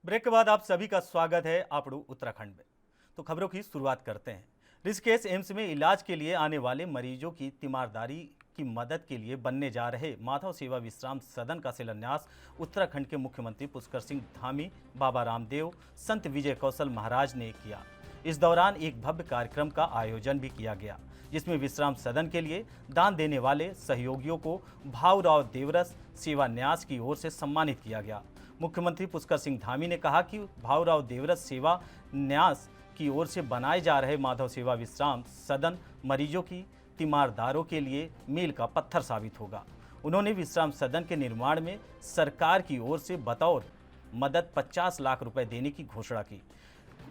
Break के बाद आप सभी का स्वागत है आपड़ू उत्तराखंड में। तो खबरों की शुरुआत करते हैं। ऋषिकेश एम्स में इलाज के लिए आने वाले मरीजों की तीमारदारी की मदद के लिए बनने जा रहे माधव सेवा विश्राम सदन का शिलान्यास उत्तराखंड के मुख्यमंत्री पुष्कर सिंह धामी, बाबा रामदेव, संत विजय कौशल महाराज ने किया। इस दौरान एक भव्य कार्यक्रम का आयोजन भी किया गया, जिसमें विश्राम सदन के लिए दान देने वाले सहयोगियों को भाऊराव देवरस सेवा न्यास की ओर से सम्मानित किया गया। मुख्यमंत्री पुष्कर सिंह धामी ने कहा कि भाऊराव देवरस सेवा न्यास की ओर से बनाए जा रहे माधव सेवा विश्राम सदन मरीजों की तीमारदारों के लिए मील का पत्थर साबित होगा। उन्होंने विश्राम सदन के निर्माण में सरकार की ओर से बतौर मदद 50 लाख रुपए देने की घोषणा की।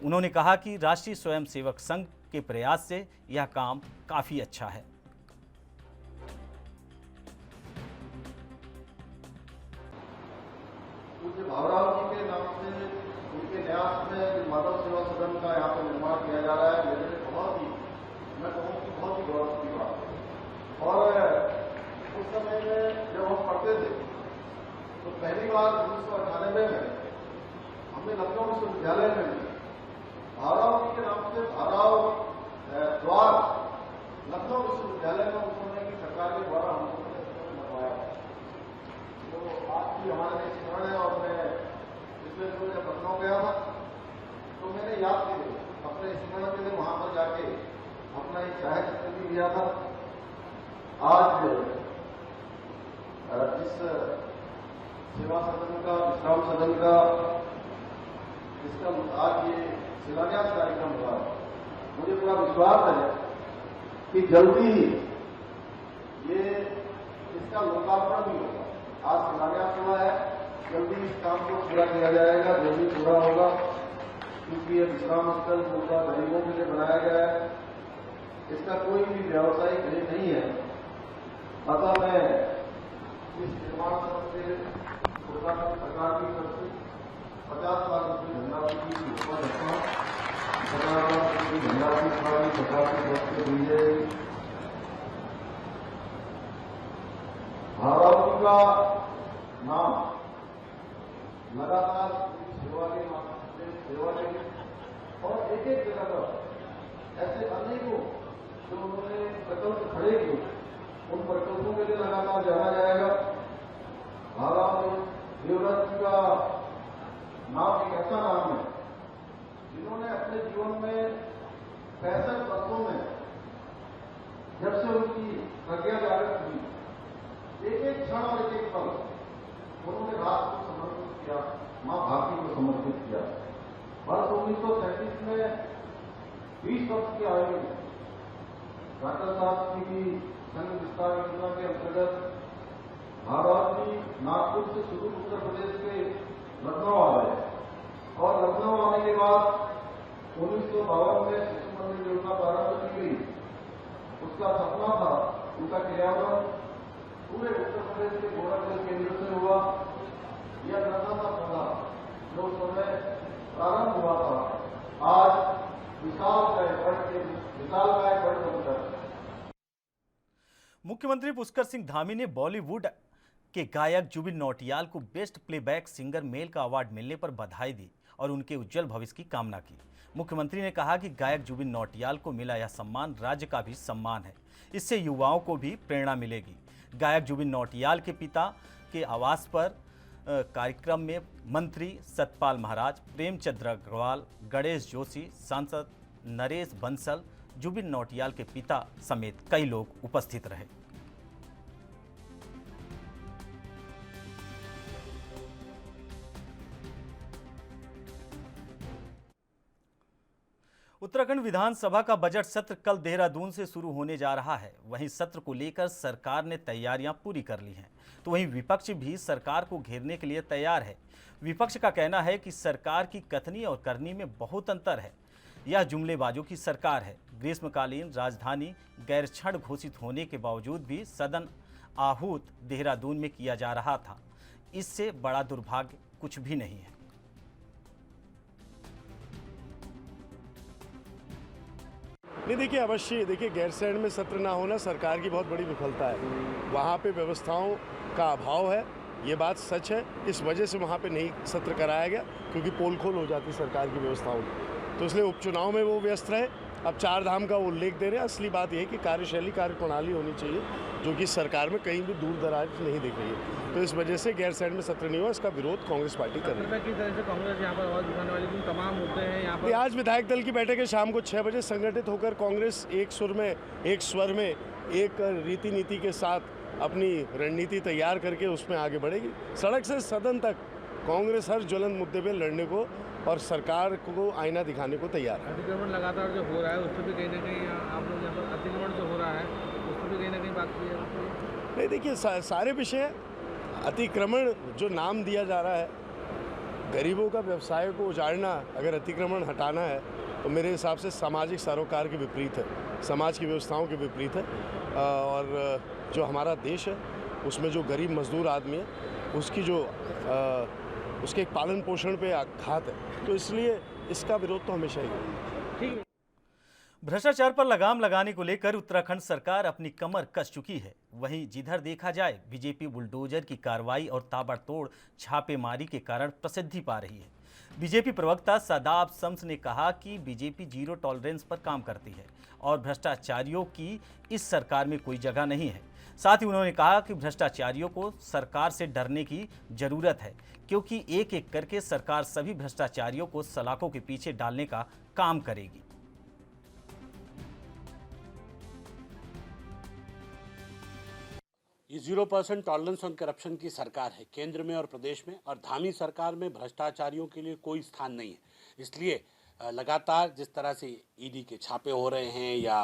उन्होंने कहा कि राष्ट्रीय स्वयंसेवक संघ के प्रयास से यह काम काफ़ी अच्छा है। पूज्य भाऊराव जी के नाम से उनके न्यास में माधव सेवा सदन का यहाँ पर निर्माण किया जा रहा है। मेरे लिए मैं कहूँ कि बहुत ही गौरव की बात है। और उस समय में जब हम पढ़ते थे तो पहली बार 1998 में हमने लखनऊ विश्वविद्यालय में भाऊराव जी के नाम से भाऊराव द्वार लखनऊ विश्वविद्यालय में उस समय की सरकार के द्वारा हम लोगों ने बनवाया। तो आज की हमारे लिए स्मरण है। और मैं पिछले दिनों जब लखनऊ गया था तो मैंने याद किया अपने स्मरण के लिए वहां पर जाके अपना एक छाया चित्र भी लिया था। आज इस सेवा सदन का विश्राम सदन का इसका आज ये शिलान्यास कार्यक्रम हुआ। मुझे पूरा विश्वास है कि जल्दी ही ये इसका लोकार्पण भी होगा। आज शिलान्यास हुआ है, जल्दी इस काम को पूरा किया जाएगा, जल्दी पूरा होगा, क्योंकि ये विश्राम स्थल पूरा गरीबों के लिए बनाया गया है। इसका कोई भी व्यावसायिक ध्येय नहीं है। अतः मैं इस निर्माण से उत्तराखंड सरकार की तरफ से 50 लाख रुपये धनराशि की घोषणा करता हूँ। 50 लाख रुपये धनराशि सरकार की तरफ से दी जाएगी। भाऊराव जी का नाम लगातार सेवा के माध्यम से सेवा लेंगे और एक एक जगह पर ऐसे अनेकों जो उन्होंने प्रकल्प खड़े किए, उन प्रकल्पों के लिए लगातार जाना जाएगा। भाऊराव देवरस जी का नाम एक ऐसा नाम है जिन्होंने अपने जीवन में 65 वर्षों में जब से उनकी प्रज्ञा जागृत हुई, एक एक क्षण और एक एक पल उन्होंने राष्ट्र को समर्पित किया, मां भारती को समर्पित किया। वर्ष 1937 में 20 वर्ष की आयु में डॉक्टर साहब जी की संघ विस्तार योजना के अंतर्गत भाऊराव जी नागपुर से शुरू उत्तर प्रदेश के लखनऊ आ गए और लखनऊ आने के बाद 1952 में शिशु मंदिर योजना प्रारंभ की गई। उसका सपना था, उनका क्रियान्वयन पूरे उत्तर प्रदेश के गोरखपुर केंद्र से हुआ। यह नशा का पौधा जो उस समय प्रारंभ हुआ था, आज विशालकाय बढ़ बनकर। मुख्यमंत्री पुष्कर सिंह धामी ने बॉलीवुड के गायक जुबिन नौटियाल को बेस्ट प्लेबैक सिंगर मेल का अवार्ड मिलने पर बधाई दी और उनके उज्जवल भविष्य की कामना की। मुख्यमंत्री ने कहा कि गायक जुबिन नौटियाल को मिला यह सम्मान राज्य का भी सम्मान है, इससे युवाओं को भी प्रेरणा मिलेगी। गायक जुबिन नौटियाल के पिता के आवास पर कार्यक्रम में मंत्री सतपाल महाराज, प्रेमचंद्र अग्रवाल, गणेश जोशी, सांसद नरेश बंसल, जुबिन नौटियाल के पिता समेत कई लोग उपस्थित रहे। उत्तराखंड विधानसभा का बजट सत्र कल देहरादून से शुरू होने जा रहा है। वहीं सत्र को लेकर सरकार ने तैयारियां पूरी कर ली हैं, तो वहीं विपक्ष भी सरकार को घेरने के लिए तैयार है। विपक्ष का कहना है कि सरकार की कथनी और करनी में बहुत अंतर है। यह जुमलेबाजों की सरकार है। ग्रीष्मकालीन राजधानी गैर क्षण घोषित होने के बावजूद भी सदन आहूत देहरादून में किया जा रहा था। इससे बड़ा दुर्भाग्य कुछ भी नहीं है। नहीं, देखिए अवश्य गैरसैंण में सत्र ना होना सरकार की बहुत बड़ी विफलता है। वहाँ पे व्यवस्थाओं का अभाव है ये बात सच है। इस वजह से वहाँ पे नहीं सत्र कराया गया, क्योंकि पोल खोल हो जाती सरकार की व्यवस्थाओं में। तो इसलिए उपचुनाव में वो व्यस्त रहे। अब 4 धाम का उल्लेख दे रहे हैं। असली बात यह है कि कार्यशैली, कार्यप्रणाली होनी चाहिए, जो कि सरकार में कहीं भी दूर दराज नहीं दिख रही है। तो इस वजह से गैरसैंण में सत्र नहीं हुआ। इसका विरोध कांग्रेस पार्टी कर रही है। किस तरह से कांग्रेस यहाँ पर आवाज उठाने वाली, क्योंकि तमाम मुद्दे हैं यहाँ पर। आज विधायक दल की बैठक है, शाम को 6 बजे संगठित होकर कांग्रेस एक सुर में, एक स्वर में, एक रीति नीति के साथ अपनी रणनीति तैयार करके उसमें आगे बढ़ेगी। सड़क से सदन तक कांग्रेस हर ज्वलंत मुद्दे पे लड़ने को और सरकार को आईना दिखाने को तैयार है। अतिक्रमण लगातार जो हो रहा है उससे भी कहीं ना कहीं आप लोग यहाँ पर अतिक्रमण जो हो रहा है उससे भी कहीं ना कहीं बात की है। नहीं, देखिए सारे विषय, अतिक्रमण जो नाम दिया जा रहा है, गरीबों का व्यवसाय को उजाड़ना, अगर अतिक्रमण हटाना है तो मेरे हिसाब से सामाजिक सरोकार के विपरीत है, समाज की व्यवस्थाओं के विपरीत है। और जो हमारा देश है उसमें जो गरीब मजदूर आदमी है उसकी जो उसके पालन पोषण पे आघात है, तो इसलिए इसका विरोध तो हमेशा ही है। भ्रष्टाचार पर लगाम लगाने को लेकर उत्तराखंड सरकार अपनी कमर कस चुकी है। वहीं जिधर देखा जाए बीजेपी बुलडोजर की कार्रवाई और ताबड़तोड़ छापेमारी के कारण प्रसिद्धि पा रही है। बीजेपी प्रवक्ता शादाब शम्स ने कहा कि बीजेपी जीरो टॉलरेंस पर काम करती है और भ्रष्टाचारियों की इस सरकार में कोई जगह नहीं है। साथ ही उन्होंने कहा कि भ्रष्टाचारियों को सरकार से डरने की जरूरत है, क्योंकि एक एक करके सरकार सभी भ्रष्टाचारियों को सलाखों के पीछे डालने का काम करेगी। ये 0% टॉलरेंस ऑन करप्शन की सरकार है केंद्र में और प्रदेश में, और धामी सरकार में भ्रष्टाचारियों के लिए कोई स्थान नहीं है। इसलिए लगातार जिस तरह से ईडी के छापे हो रहे हैं या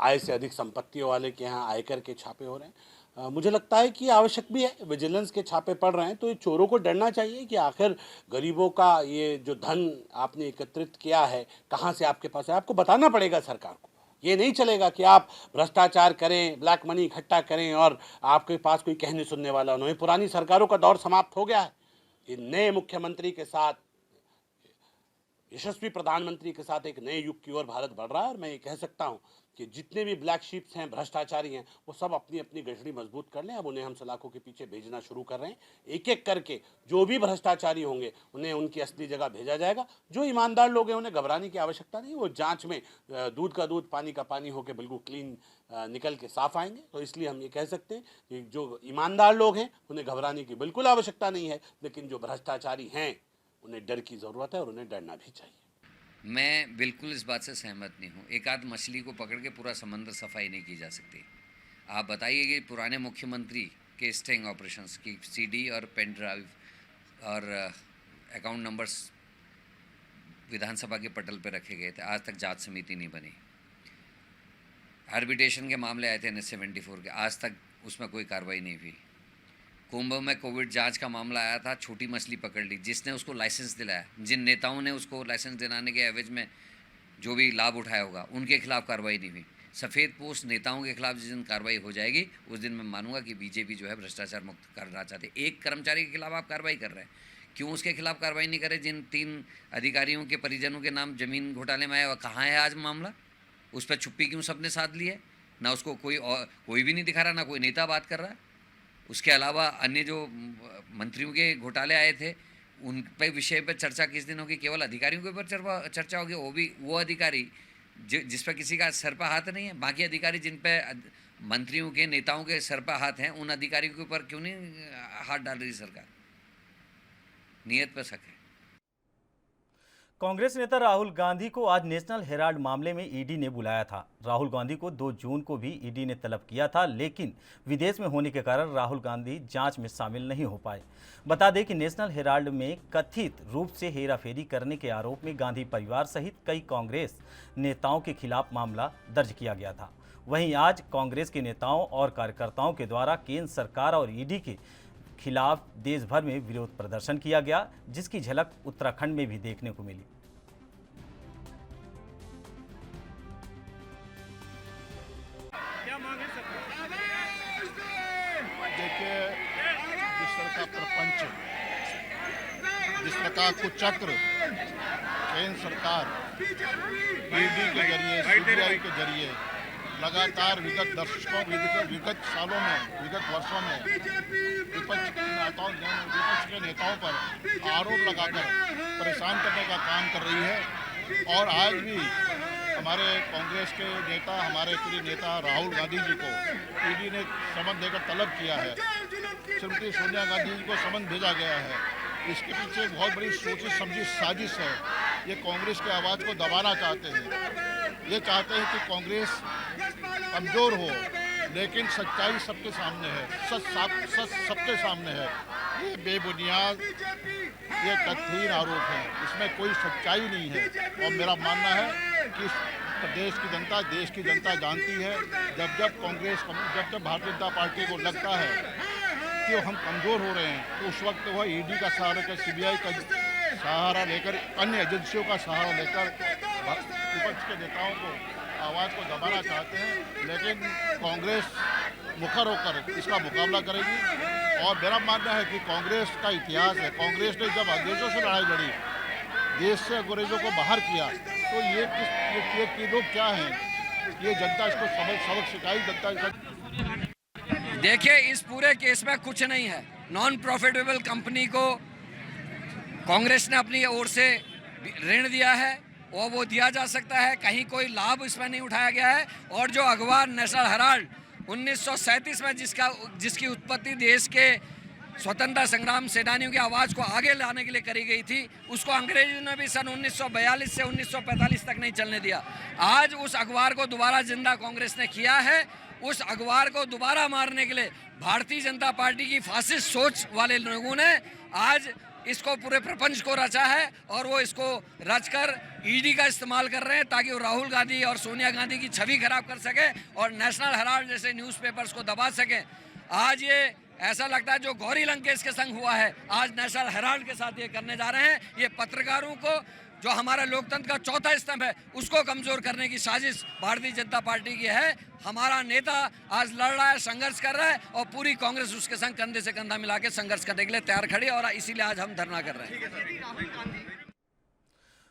आय से अधिक संपत्तियों वाले के यहाँ आयकर के छापे हो रहे हैं, मुझे लगता है कि आवश्यक भी है। विजिलेंस के छापे पड़ रहे हैं तो ये चोरों को डरना चाहिए कि आखिर गरीबों का ये जो धन आपने एकत्रित किया है कहाँ से आपके पास है, आपको बताना पड़ेगा सरकार को। ये नहीं चलेगा कि आप भ्रष्टाचार करें, ब्लैक मनी इकट्ठा करें और आपके पास कोई कहने सुनने वाला नहीं। पुरानी सरकारों का दौर समाप्त हो गया है। ये नए मुख्यमंत्री के साथ, यशस्वी प्रधानमंत्री के साथ एक नए युग की ओर भारत बढ़ रहा है। और मैं ये कह सकता हूं कि जितने भी ब्लैक शीप्स हैं, भ्रष्टाचारी हैं, वो सब अपनी अपनी गठड़ी मजबूत कर लें। अब उन्हें हम सलाखों के पीछे भेजना शुरू कर रहे हैं। एक एक करके जो भी भ्रष्टाचारी होंगे उन्हें उनकी असली जगह भेजा जाएगा। जो ईमानदार लोग हैं उन्हें घबराने की आवश्यकता नहीं। वो जांच में दूध का दूध, पानी का पानी होकर बिल्कुल क्लीन निकल के साफ आएंगे। तो इसलिए हम ये कह सकते हैं कि जो ईमानदार लोग हैं उन्हें घबराने की बिल्कुल आवश्यकता नहीं है, लेकिन जो भ्रष्टाचारी हैं उन्हें डर की ज़रूरत है और उन्हें डरना भी चाहिए। मैं बिल्कुल इस बात से सहमत नहीं हूँ। एक आध मछली को पकड़ के पूरा समंदर सफाई नहीं की जा सकती। आप बताइए कि पुराने मुख्यमंत्री के स्टिंग ऑपरेशंस की सीडी और पेन ड्राइव और अकाउंट नंबर्स विधानसभा के पटल पर रखे गए थे, आज तक जांच समिति नहीं बनी। आर्बिट्रेशन के मामले आए थे NS-74 के, आज तक उसमें कोई कार्रवाई नहीं हुई। कुंभ में कोविड जांच का मामला आया था, छोटी मछली पकड़ ली, जिसने उसको लाइसेंस दिलाया, जिन नेताओं ने उसको लाइसेंस दिलाने के एवज में जो भी लाभ उठाया होगा, उनके खिलाफ कार्रवाई नहीं हुई। सफ़ेद पोस्ट नेताओं के खिलाफ जिस दिन कार्रवाई हो जाएगी उस दिन मैं मानूंगा कि बीजेपी जो है भ्रष्टाचार मुक्त करना चाहते। एक कर्मचारी के खिलाफ आप कार्रवाई कर रहे हैं, क्यों उसके खिलाफ कार्रवाई नहीं करें जिन 3 अधिकारियों के परिजनों के नाम जमीन घोटाले में आया? और कहाँ है आज मामला? उस पर छुप्पी क्यों सबने साध ली है? ना उसको कोई भी नहीं दिखा रहा, ना कोई नेता बात कर रहा है। उसके अलावा अन्य जो मंत्रियों के घोटाले आए थे उन पे विषय पर चर्चा किस दिन होगी? केवल अधिकारियों के ऊपर चर्चा होगी, वो भी वो अधिकारी जिस पर किसी का सर पर हाथ नहीं है। बाकी अधिकारी जिन पे मंत्रियों के, नेताओं के सर पर हाथ हैं, उन अधिकारियों के ऊपर क्यों नहीं हाथ डाल रही सरकार? नियत पर शक है। कांग्रेस नेता राहुल गांधी को आज नेशनल हेराल्ड मामले में ईडी ने बुलाया था। राहुल गांधी को 2 जून को भी ईडी ने तलब किया था, लेकिन विदेश में होने के कारण राहुल गांधी जांच में शामिल नहीं हो पाए। बता दें कि नेशनल हेराल्ड में कथित रूप से हेराफेरी करने के आरोप में गांधी परिवार सहित कई कांग्रेस नेताओं के खिलाफ मामला दर्ज किया गया था। वहीं आज कांग्रेस के नेताओं और कार्यकर्ताओं के द्वारा केंद्र सरकार और ईडी के खिलाफ देश भर में विरोध प्रदर्शन किया गया, जिसकी झलक उत्तराखंड में भी देखने को मिली। देखिए, जिस तरह का प्रपंच, जिस प्रकार कुचक्र केंद्र सरकार ईडी के जरिए, CBI के जरिए लगातार विगत सालों में, विगत वर्षों में विपक्ष के नेताओं पर आरोप लगाकर परेशान करने का काम कर रही है। और आज भी हमारे कांग्रेस के नेता, हमारे प्रिय नेता राहुल गांधी जी को ईडी ने समन देकर तलब किया है। श्रीमती सोनिया गांधी जी को समन भेजा गया है। इसके पीछे बहुत बड़ी सोची समझी साजिश है। ये कांग्रेस की आवाज़ को दबाना चाहते हैं। ये चाहते हैं कि कांग्रेस कमज़ोर हो, लेकिन सच्चाई सबके सामने है, सच सबके सामने है। ये बेबुनियाद, ये तथ्यहीन आरोप है, इसमें कोई सच्चाई नहीं है। और मेरा मानना है कि प्रदेश की जनता, देश की जनता जानती है, जब भारतीय जनता पार्टी को लगता है कि हम कमज़ोर हो रहे हैं, तो उस वक्त वह ईडी का सहारा लेकर, सीबीआई का सहारा लेकर, अन्य एजेंसियों का सहारा लेकर विपक्ष के नेताओं को आवाज़ को दबाना चाहते हैं। लेकिन कांग्रेस मुखर होकर इसका मुकाबला करेगी। और मेरा मानना है कि कांग्रेस का इतिहास है, कांग्रेस ने जब अंग्रेज़ों से लड़ाई लड़ी, देश से अंग्रेज़ों को बाहर किया, तो ये लोग क्या हैं, ये जनता इसको सबक सिखाई। जनता देखिए, इस पूरे केस में कुछ नहीं है। नॉन प्रॉफिटेबल कंपनी को कांग्रेस ने अपनी ओर से ऋण दिया है और वो दिया जा सकता है, कहीं कोई लाभ इसमें नहीं उठाया गया है। और जो अखबार नेशनल हेराल्ड 1937 में जिसकी उत्पत्ति देश के स्वतंत्रता संग्राम सेनानियों की आवाज़ को आगे लाने के लिए करी गई थी, उसको अंग्रेजों ने भी सन 1942 से 1945 तक नहीं चलने दिया। आज उस अखबार को दोबारा जिंदा कांग्रेस ने किया है। उस अखबार को दोबारा मारने के लिए भारतीय जनता पार्टी की फासिस्ट सोच वाले लोगों ने आज इसको पूरे प्रपंच को रचा है और वो इसको रचकर ईडी का इस्तेमाल कर रहे हैं ताकि वो राहुल गांधी और सोनिया गांधी की छवि खराब कर सके और नेशनल हेराल्ड जैसे न्यूज़पेपर्स को दबा सके। आज ये ऐसा लगता है जो गौरी लंकेश के संग हुआ है, आज नेशनल हेराल्ड के साथ ये करने जा रहे हैं। ये पत्रकारों को, जो हमारा लोकतंत्र का चौथा स्तंभ है, उसको कमज़ोर करने की साजिश भारतीय जनता पार्टी की है। हमारा नेता आज लड़ रहा है, संघर्ष कर रहा है और पूरी कांग्रेस उसके संग कंधे से कंधा मिला के संघर्ष करने के लिए तैयार खड़ी है और इसीलिए आज हम धरना कर रहे हैं।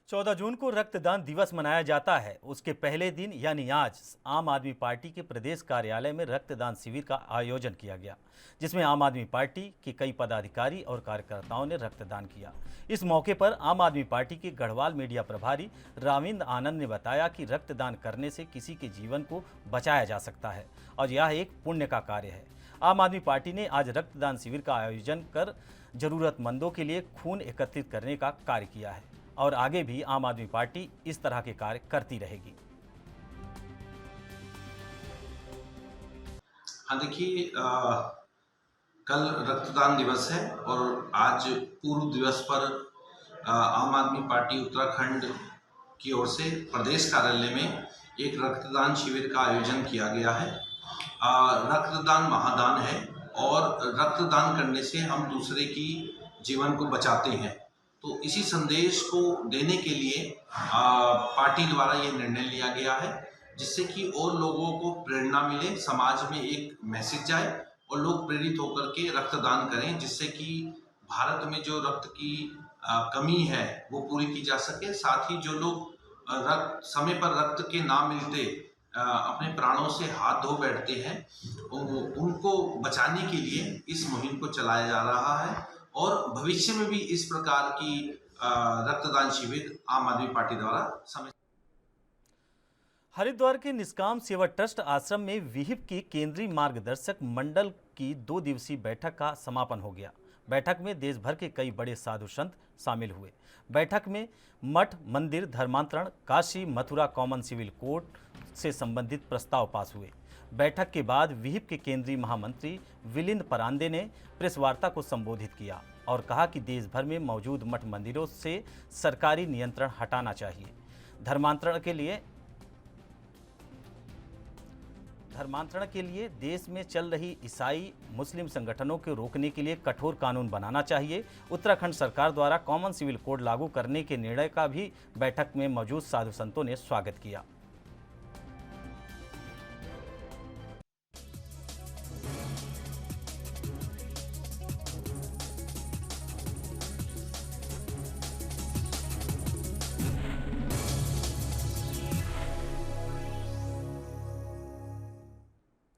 14 जून को रक्तदान दिवस मनाया जाता है। उसके पहले दिन यानी आज आम आदमी पार्टी के प्रदेश कार्यालय में रक्तदान शिविर का आयोजन किया गया, जिसमें आम आदमी पार्टी के कई पदाधिकारी और कार्यकर्ताओं ने रक्तदान किया। इस मौके पर आम आदमी पार्टी के गढ़वाल मीडिया प्रभारी राविंद्र आनंद ने बताया कि रक्तदान करने से किसी के जीवन को बचाया जा सकता है और यह एक पुण्य का कार्य है। आम आदमी पार्टी ने आज रक्तदान शिविर का आयोजन कर जरूरतमंदों के लिए खून एकत्रित करने का कार्य किया है और आगे भी आम आदमी पार्टी इस तरह के कार्य करती रहेगी। हाँ, देखिए, कल रक्तदान दिवस है और आज पूर्व दिवस पर आम आदमी पार्टी उत्तराखंड की ओर से प्रदेश कार्यालय में एक रक्तदान शिविर का आयोजन किया गया है। रक्तदान महादान है और रक्तदान करने से हम दूसरे की जीवन को बचाते हैं। तो इसी संदेश को देने के लिए पार्टी द्वारा ये निर्णय लिया गया है, जिससे कि और लोगों को प्रेरणा मिले, समाज में एक मैसेज जाए और लोग प्रेरित होकर के रक्तदान करें, जिससे कि भारत में जो रक्त की कमी है वो पूरी की जा सके। साथ ही जो लोग समय पर रक्त के ना मिलते अपने प्राणों से हाथ धो बैठते हैं, उनको बचाने के लिए इस मुहिम को चलाया जा रहा है और भविष्य में भी इस प्रकार की रक्तदान शिविर आम आदमी पार्टी द्वारा समय। हरिद्वार के निष्काम सेवा ट्रस्ट आश्रम में विहिप की केंद्रीय मार्गदर्शक मंडल की 2 दिवसीय बैठक का समापन हो गया। बैठक में देश भर के कई बड़े साधु संत शामिल हुए। बैठक में मठ, मंदिर, धर्मांतरण, Kashi, Mathura common civil code से संबंधित प्रस्ताव पास हुए। बैठक के बाद विहिप के केंद्रीय महामंत्री विलिंद परांदे ने प्रेस वार्ता को संबोधित किया और कहा कि देश भर में मौजूद मठ मंदिरों से सरकारी नियंत्रण हटाना चाहिए। धर्मांतरण के लिए देश में चल रही ईसाई मुस्लिम संगठनों को रोकने के लिए कठोर कानून बनाना चाहिए। उत्तराखंड सरकार द्वारा कॉमन सिविल कोड लागू करने के निर्णय का भी बैठक में मौजूद साधु संतों ने स्वागत किया।